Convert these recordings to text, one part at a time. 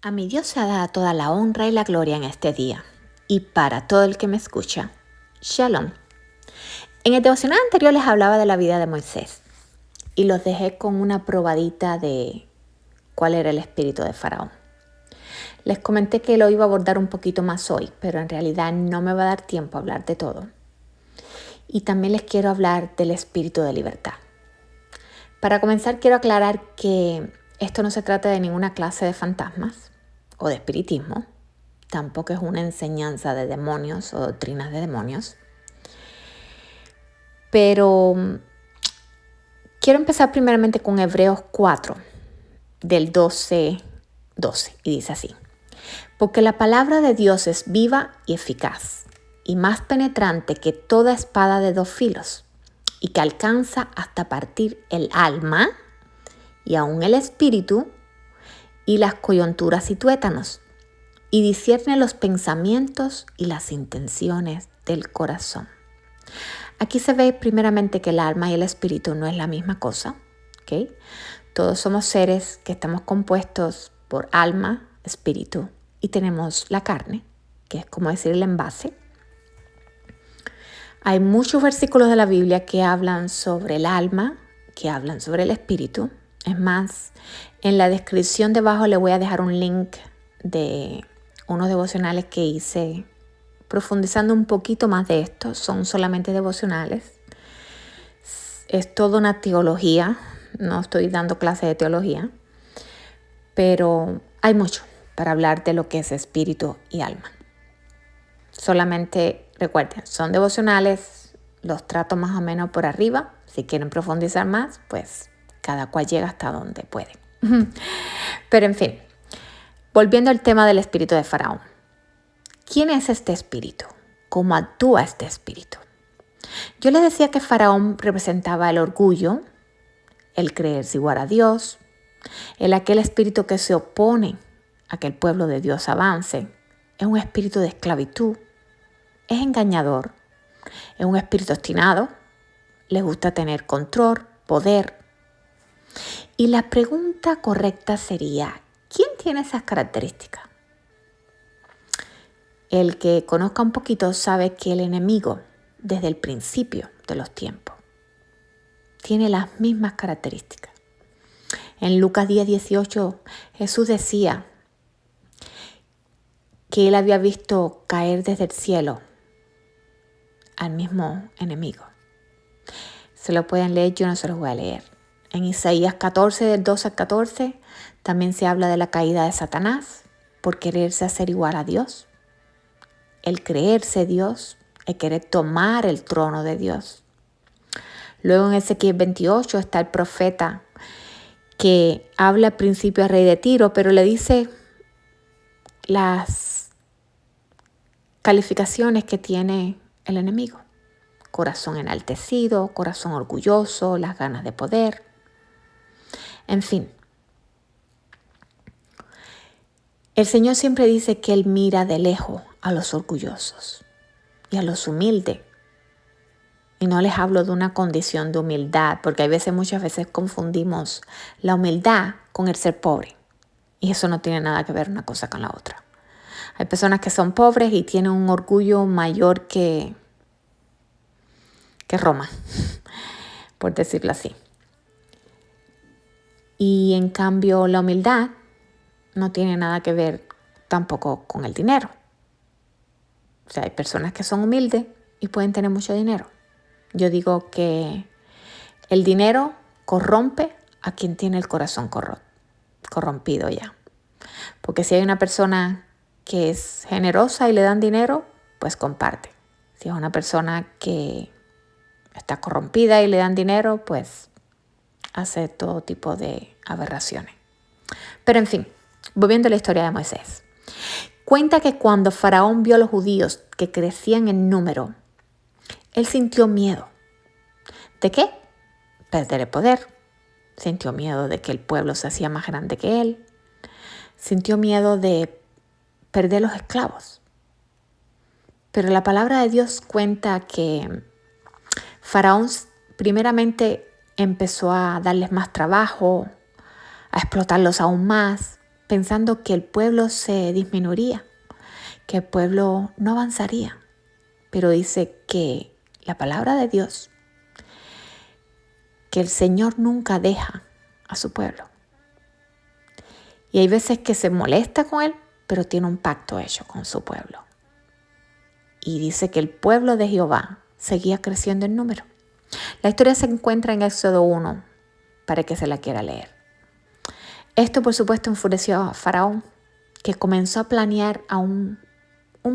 A mi Dios se da toda la honra y la gloria en este día. Y para todo el que me escucha, Shalom. En el devocional anterior les hablaba de la vida de Moisés y los dejé con una probadita de cuál era el espíritu de Faraón. Les comenté que lo iba a abordar un poquito más hoy, pero en realidad no me va a dar tiempo a hablar de todo. Y también les quiero hablar del espíritu de libertad. Para comenzar, quiero aclarar que esto no se trata de ninguna clase de fantasmas o de espiritismo. Tampoco es una enseñanza de demonios o doctrinas de demonios. Pero quiero empezar primeramente con Hebreos 4, del 12, y dice así: porque la palabra de Dios es viva y eficaz, y más penetrante que toda espada de dos filos, y que alcanza hasta partir el alma y aún el espíritu y las coyunturas y tuétanos, y discierne los pensamientos y las intenciones del corazón. Aquí se ve primeramente que el alma y el espíritu no es la misma cosa, ¿ok? Todos somos seres que estamos compuestos por alma, espíritu, y tenemos la carne, que es como decir el envase. Hay muchos versículos de la Biblia que hablan sobre el alma, que hablan sobre el espíritu. Es más, en la descripción debajo le voy a dejar un link de unos devocionales que hice profundizando un poquito más de esto. Son solamente devocionales. Es toda una teología. No estoy dando clase de teología, pero hay mucho para hablar de lo que es espíritu y alma. Solamente recuerden, son devocionales, los trato más o menos por arriba. Si quieren profundizar más, pues cada cual llega hasta donde puede. Pero en fin, volviendo al tema del espíritu de Faraón. ¿Quién es este espíritu? ¿Cómo actúa este espíritu? Yo les decía que Faraón representaba el orgullo, el creerse igual a Dios, aquel espíritu que se opone a que el pueblo de Dios avance. Es un espíritu de esclavitud, es engañador, es un espíritu obstinado, le gusta tener control, poder. Y la pregunta correcta sería, ¿quién tiene esas características? El que conozca un poquito sabe que el enemigo, desde el principio de los tiempos, tiene las mismas características. En Lucas 10:18, Jesús decía que él había visto caer desde el cielo al mismo enemigo. Se lo pueden leer, yo no se los voy a leer. En Isaías 14, del 12 al 14, también se habla de la caída de Satanás por quererse hacer igual a Dios. El creerse Dios, el querer tomar el trono de Dios. Luego en Ezequiel 28 está el profeta que habla al principio al rey de Tiro, pero le dice las calificaciones que tiene el enemigo. Corazón enaltecido, corazón orgulloso, las ganas de poder. En fin. El Señor siempre dice que Él mira de lejos a los orgullosos y a los humildes. Y no les hablo de una condición de humildad, porque muchas veces confundimos la humildad con el ser pobre. Y eso no tiene nada que ver una cosa con la otra. Hay personas que son pobres y tienen un orgullo mayor que Roma, por decirlo así. Y en cambio la humildad no tiene nada que ver tampoco con el dinero. O sea, hay personas que son humildes y pueden tener mucho dinero. Yo digo que el dinero corrompe a quien tiene el corazón corrompido ya. Porque si hay una persona que es generosa y le dan dinero, pues comparte. Si es una persona que está corrompida y le dan dinero, pues hace todo tipo de aberraciones. Pero en fin, volviendo a la historia de Moisés. Cuenta que cuando Faraón vio a los judíos que crecían en número, él sintió miedo. ¿De qué? Perder el poder. Sintió miedo de que el pueblo se hacía más grande que él. Sintió miedo de perder los esclavos. Pero la palabra de Dios cuenta que Faraón primeramente empezó a darles más trabajo, a explotarlos aún más. pensando que el pueblo se disminuiría, que el pueblo no avanzaría. Pero dice que la palabra de Dios, que el Señor nunca deja a su pueblo. Y hay veces que se molesta con él, pero tiene un pacto hecho con su pueblo. Y dice que el pueblo de Jehová seguía creciendo en número. La historia se encuentra en Éxodo 1, para que se la quiera leer. Esto, por supuesto, enfureció a Faraón, que comenzó a planear un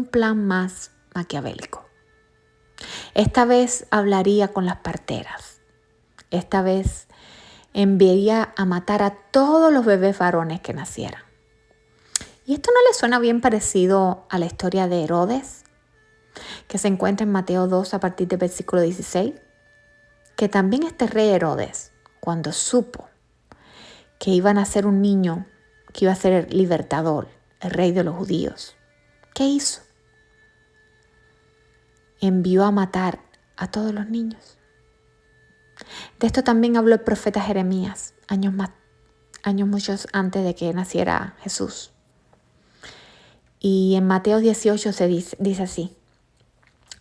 plan más maquiavélico. Esta vez hablaría con las parteras. Esta vez enviaría a matar a todos los bebés varones que nacieran. ¿Y esto no le suena bien parecido a la historia de Herodes, que se encuentra en Mateo 2 a partir del versículo 16? Que también este rey Herodes, cuando supo que iba a nacer un niño que iba a ser el libertador, el rey de los judíos, ¿qué hizo? Envió a matar a todos los niños. De esto también habló el profeta Jeremías, años muchos antes de que naciera Jesús. Y en Mateo 18 se dice así: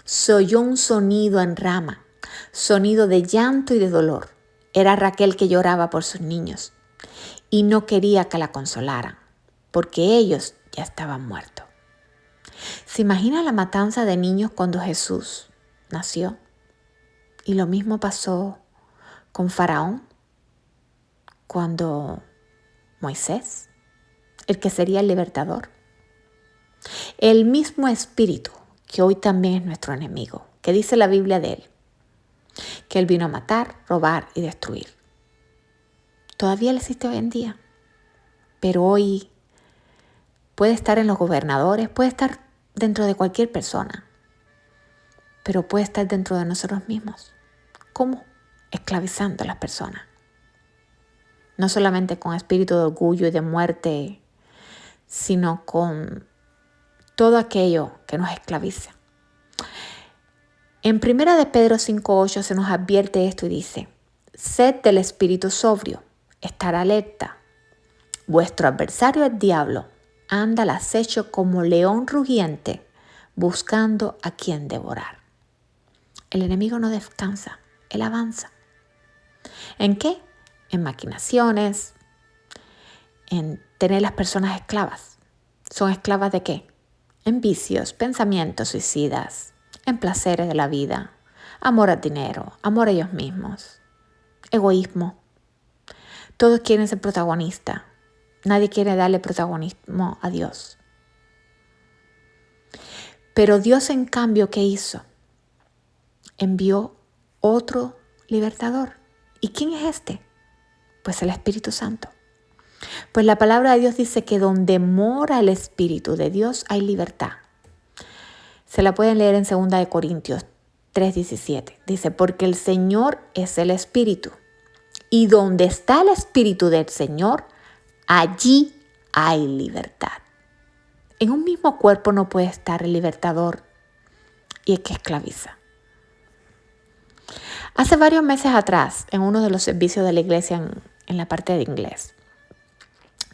se oyó un sonido en Rama, sonido de llanto y de dolor. Era Raquel que lloraba por sus niños y no quería que la consolaran, porque ellos ya estaban muertos. ¿Se imagina la matanza de niños cuando Jesús nació? Y lo mismo pasó con Faraón, cuando Moisés, el que sería el libertador. El mismo espíritu que hoy también es nuestro enemigo, que dice la Biblia de él, que él vino a matar, robar y destruir. Todavía él existe hoy en día, pero hoy puede estar en los gobernadores, puede estar dentro de cualquier persona, pero puede estar dentro de nosotros mismos. ¿Cómo? Esclavizando a las personas. No solamente con espíritu de orgullo y de muerte, sino con todo aquello que nos esclaviza. En 1 de Pedro 5:8 se nos advierte esto y dice: sed del espíritu sobrio, estar alerta. Vuestro adversario el diablo anda al acecho como león rugiente, buscando a quien devorar. El enemigo no descansa, él avanza. ¿En qué? En maquinaciones, en tener las personas esclavas. ¿Son esclavas de qué? En vicios, pensamientos suicidas, en placeres de la vida, amor al dinero, amor a ellos mismos, egoísmo. Todos quieren ser protagonistas. Nadie quiere darle protagonismo a Dios. Pero Dios, en cambio, ¿qué hizo? Envió otro libertador. ¿Y quién es este? Pues el Espíritu Santo. Pues la palabra de Dios dice que donde mora el Espíritu de Dios hay libertad. Se la pueden leer en 2 Corintios 3:17. Dice: porque el Señor es el Espíritu. Y donde está el Espíritu del Señor, allí hay libertad. En un mismo cuerpo no puede estar el libertador y el que esclaviza. Hace varios meses atrás, en uno de los servicios de la iglesia en la parte de inglés,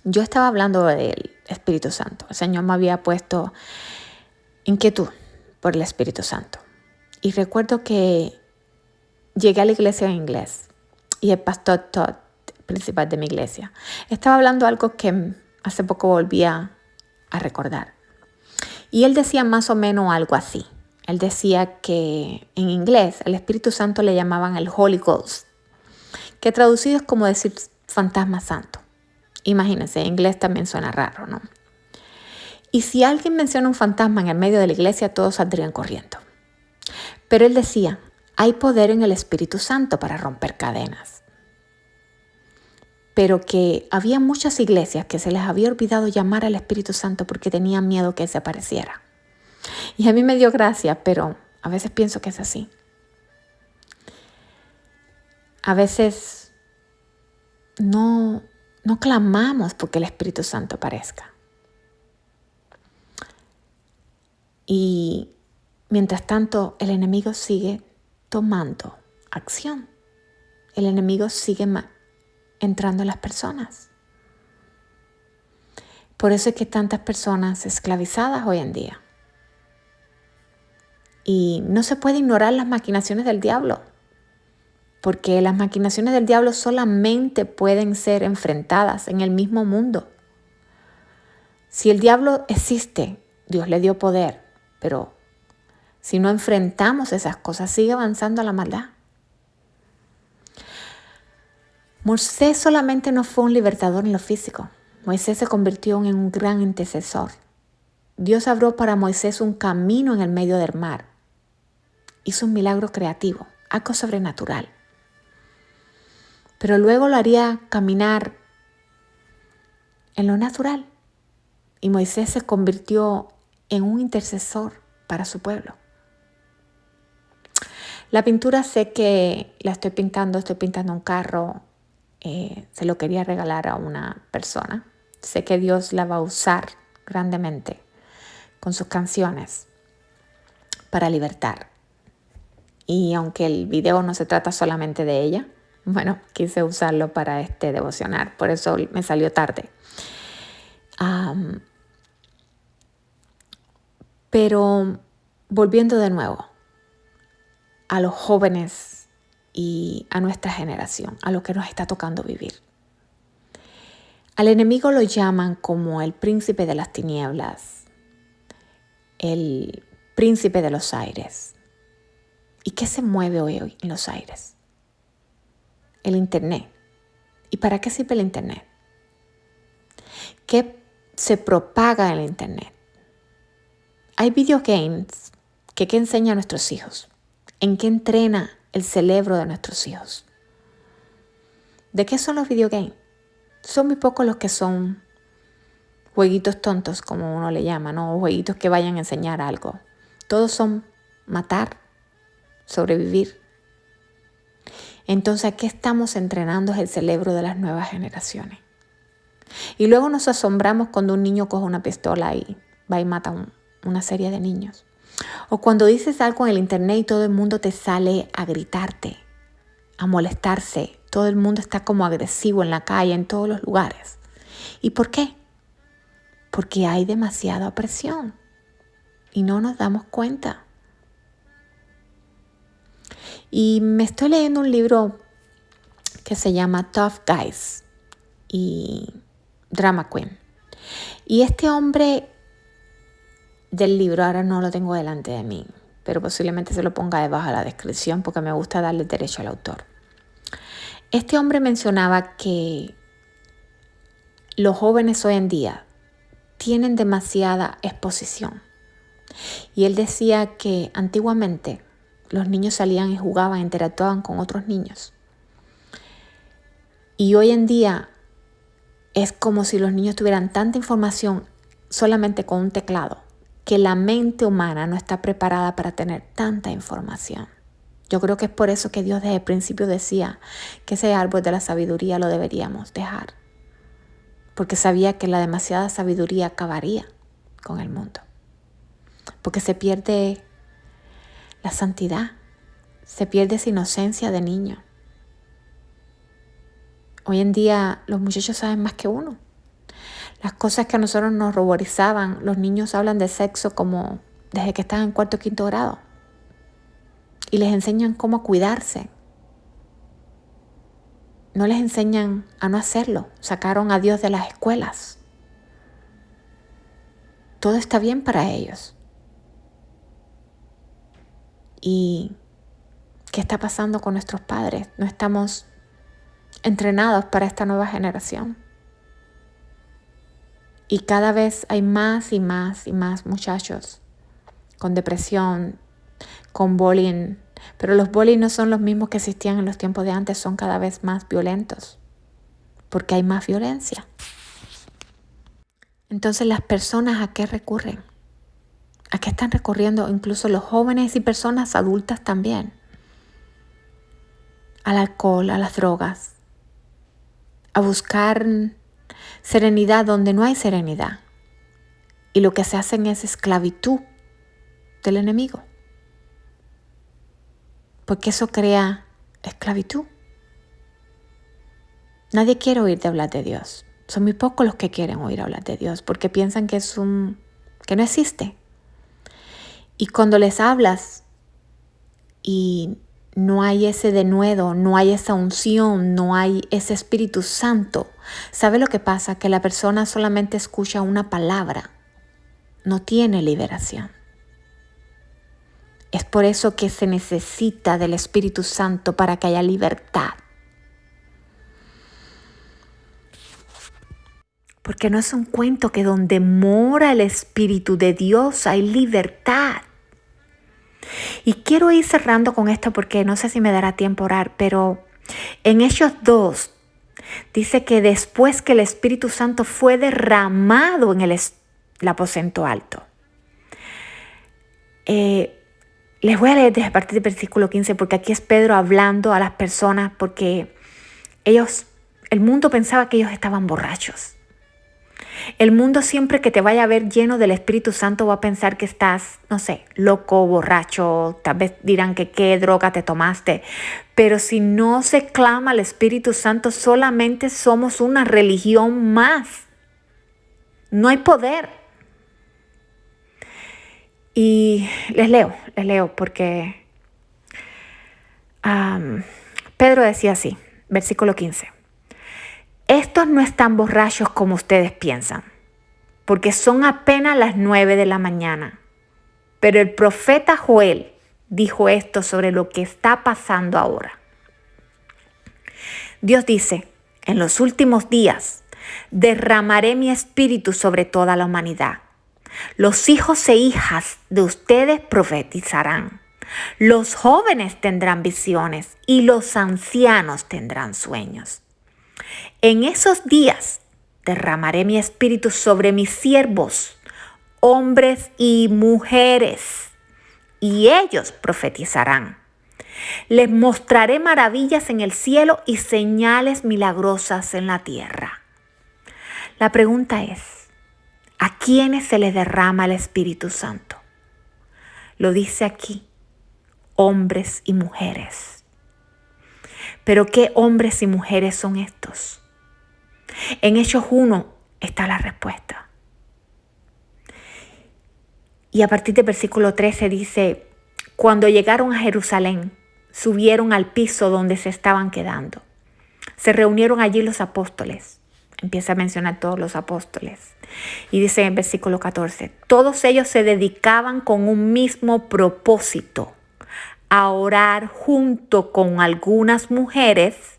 yo estaba hablando del Espíritu Santo. El Señor me había puesto inquietud por el Espíritu Santo. Y recuerdo que llegué a la iglesia en inglés y el pastor Todd, principal de mi iglesia, estaba hablando algo que hace poco volvía a recordar. Y él decía más o menos algo así. Él decía que en inglés el Espíritu Santo le llamaban el Holy Ghost, que traducido es como decir fantasma santo. Imagínense, en inglés también suena raro, ¿no? Y si alguien menciona un fantasma en el medio de la iglesia, todos saldrían corriendo. Pero él decía: hay poder en el Espíritu Santo para romper cadenas. Pero que había muchas iglesias que se les había olvidado llamar al Espíritu Santo porque tenían miedo que él se apareciera. Y a mí me dio gracia, pero a veces pienso que es así. A veces no clamamos porque el Espíritu Santo aparezca. Y mientras tanto, el enemigo sigue tomando acción. El enemigo sigue entrando en las personas. Por eso es que hay tantas personas esclavizadas hoy en día. Y no se puede ignorar las maquinaciones del diablo, porque las maquinaciones del diablo solamente pueden ser enfrentadas en el mismo mundo. Si el diablo existe, Dios le dio poder, pero si no enfrentamos esas cosas, sigue avanzando la maldad. Moisés solamente no fue un libertador en lo físico. Moisés se convirtió en un gran intercesor. Dios abrió para Moisés un camino en el medio del mar. Hizo un milagro creativo, algo sobrenatural. Pero luego lo haría caminar en lo natural. Y Moisés se convirtió en un intercesor para su pueblo. La pintura sé que la estoy pintando un carro. Se lo quería regalar a una persona. Sé que Dios la va a usar grandemente con sus canciones para libertar. Y aunque el video no se trata solamente de ella, bueno, quise usarlo para este devocional, por eso me salió tarde. Pero volviendo de nuevo a los jóvenes y a nuestra generación, a lo que nos está tocando vivir. Al enemigo lo llaman como el príncipe de las tinieblas, el príncipe de los aires. ¿Y qué se mueve hoy en los aires? El Internet. ¿Y para qué sirve el Internet? ¿Qué se propaga en el Internet? Hay videogames que enseña a nuestros hijos. ¿En qué entrena el cerebro de nuestros hijos? ¿De qué son los videogames? Son muy pocos los que son jueguitos tontos, como uno le llama, ¿no? O jueguitos que vayan a enseñar algo. Todos son matar, sobrevivir. Entonces, ¿a qué estamos entrenando? Es el cerebro de las nuevas generaciones. Y luego nos asombramos cuando un niño coge una pistola y va y mata una serie de niños. O cuando dices algo en el internet y todo el mundo te sale a gritarte, a molestarse. Todo el mundo está como agresivo en la calle, en todos los lugares. ¿Y por qué? Porque hay demasiada presión y no nos damos cuenta. Y me estoy leyendo un libro que se llama Tough Guys y Drama Queen. Y este hombre del libro, ahora no lo tengo delante de mí, pero posiblemente se lo ponga debajo de la descripción porque me gusta darle derecho al autor. Este hombre mencionaba que los jóvenes hoy en día tienen demasiada exposición. Y él decía que antiguamente los niños salían y jugaban, interactuaban con otros niños. Y hoy en día es como si los niños tuvieran tanta información solamente con un teclado, que la mente humana no está preparada para tener tanta información. Yo creo que es por eso que Dios desde el principio decía que ese árbol de la sabiduría lo deberíamos dejar. Porque sabía que la demasiada sabiduría acabaría con el mundo. Porque se pierde la santidad, se pierde esa inocencia de niño. Hoy en día los muchachos saben más que uno. Las cosas que a nosotros nos ruborizaban, los niños hablan de sexo como desde que están en 4º o 5º grado. Y les enseñan cómo cuidarse. No les enseñan a no hacerlo. Sacaron a Dios de las escuelas. Todo está bien para ellos. ¿Y qué está pasando con nuestros padres? No estamos entrenados para esta nueva generación. Y cada vez hay más y más y más muchachos con depresión, con bullying. Pero los bullying no son los mismos que existían en los tiempos de antes, son cada vez más violentos. Porque hay más violencia. Entonces, ¿las personas a qué recurren? ¿A qué están recurriendo? Incluso los jóvenes y personas adultas también. Al alcohol, a las drogas. A buscar serenidad donde no hay serenidad. Y lo que se hacen es esclavitud del enemigo. Porque eso crea esclavitud. Nadie quiere oírte hablar de Dios. Son muy pocos los que quieren oír hablar de Dios porque piensan que que no existe. Y cuando les hablas y no hay ese denuedo, no hay esa unción, no hay ese Espíritu Santo, ¿sabe lo que pasa? Que la persona solamente escucha una palabra, no tiene liberación. Es por eso que se necesita del Espíritu Santo para que haya libertad. Porque no es un cuento que donde mora el Espíritu de Dios hay libertad. Y quiero ir cerrando con esto porque no sé si me dará tiempo a orar, pero en Hechos 2 dice que después que el Espíritu Santo fue derramado en el aposento alto. Les voy a leer desde a partir del versículo 15 porque aquí es Pedro hablando a las personas porque el mundo pensaba que ellos estaban borrachos. El mundo siempre que te vaya a ver lleno del Espíritu Santo va a pensar que estás, no sé, loco, borracho, tal vez dirán que qué droga te tomaste. Pero si no se clama al Espíritu Santo, solamente somos una religión más. No hay poder. Y les leo porque Pedro decía así, versículo 15. Estos no están borrachos como ustedes piensan, porque son apenas las 9 de la mañana. Pero el profeta Joel dijo esto sobre lo que está pasando ahora. Dios dice, en los últimos días derramaré mi espíritu sobre toda la humanidad. Los hijos e hijas de ustedes profetizarán. Los jóvenes tendrán visiones y los ancianos tendrán sueños. En esos días derramaré mi espíritu sobre mis siervos, hombres y mujeres, y ellos profetizarán. Les mostraré maravillas en el cielo y señales milagrosas en la tierra. La pregunta es, ¿a quiénes se les derrama el Espíritu Santo? Lo dice aquí, hombres y mujeres. ¿Pero qué hombres y mujeres son estos? En Hechos 1 está la respuesta. Y a partir del versículo 13 dice, cuando llegaron a Jerusalén, subieron al piso donde se estaban quedando. Se reunieron allí los apóstoles. Empieza a mencionar todos los apóstoles. Y dice en el versículo 14, todos ellos se dedicaban con un mismo propósito, a orar junto con algunas mujeres,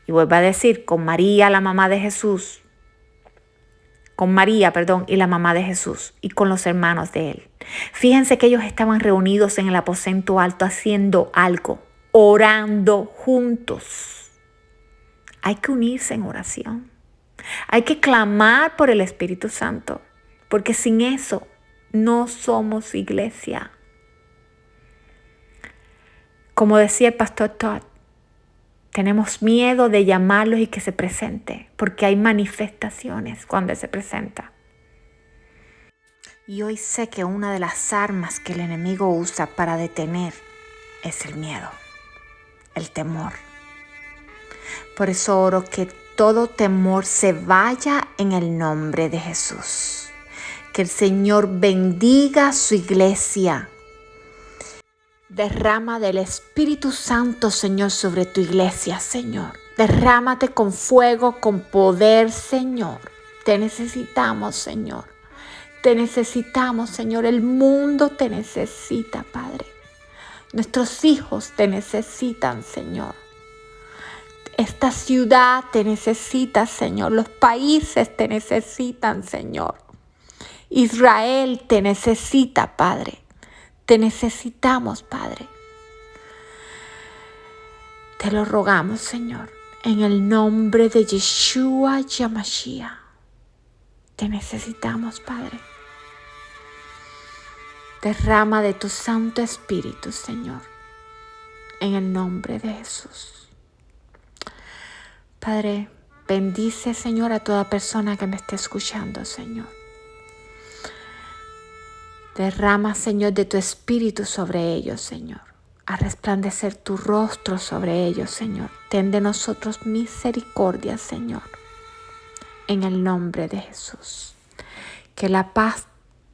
y vuelvo a decir, con María, la mamá de Jesús, y la mamá de Jesús, y con los hermanos de él. Fíjense que ellos estaban reunidos en el aposento alto haciendo algo, orando juntos. Hay que unirse en oración. Hay que clamar por el Espíritu Santo, porque sin eso no somos iglesia. Como decía el pastor Todd, tenemos miedo de llamarlos y que se presente, porque hay manifestaciones cuando Él se presenta. Y hoy sé que una de las armas que el enemigo usa para detener es el miedo, el temor. Por eso oro que todo temor se vaya en el nombre de Jesús. Que el Señor bendiga a su iglesia. Derrama del Espíritu Santo, Señor, sobre tu iglesia, Señor. Derrámate con fuego, con poder, Señor. Te necesitamos, Señor. Te necesitamos, Señor. El mundo te necesita, Padre. Nuestros hijos te necesitan, Señor. Esta ciudad te necesita, Señor. Los países te necesitan, Señor. Israel te necesita, Padre. Te necesitamos, Padre. Te lo rogamos, Señor, en el nombre de Yeshua Yamashiach. Te necesitamos, Padre. Derrama de tu Santo Espíritu, Señor, en el nombre de Jesús. Padre, bendice, Señor, a toda persona que me esté escuchando, Señor. Derrama, Señor, de tu Espíritu sobre ellos, Señor. A resplandecer tu rostro sobre ellos, Señor. Ten de nosotros misericordia, Señor. en el nombre de Jesús. Que la paz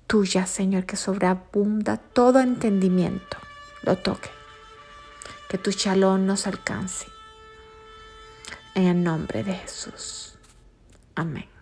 tuya, Señor, que sobreabunda todo entendimiento, lo toque. Que tu shalom nos alcance. En el nombre de Jesús. Amén.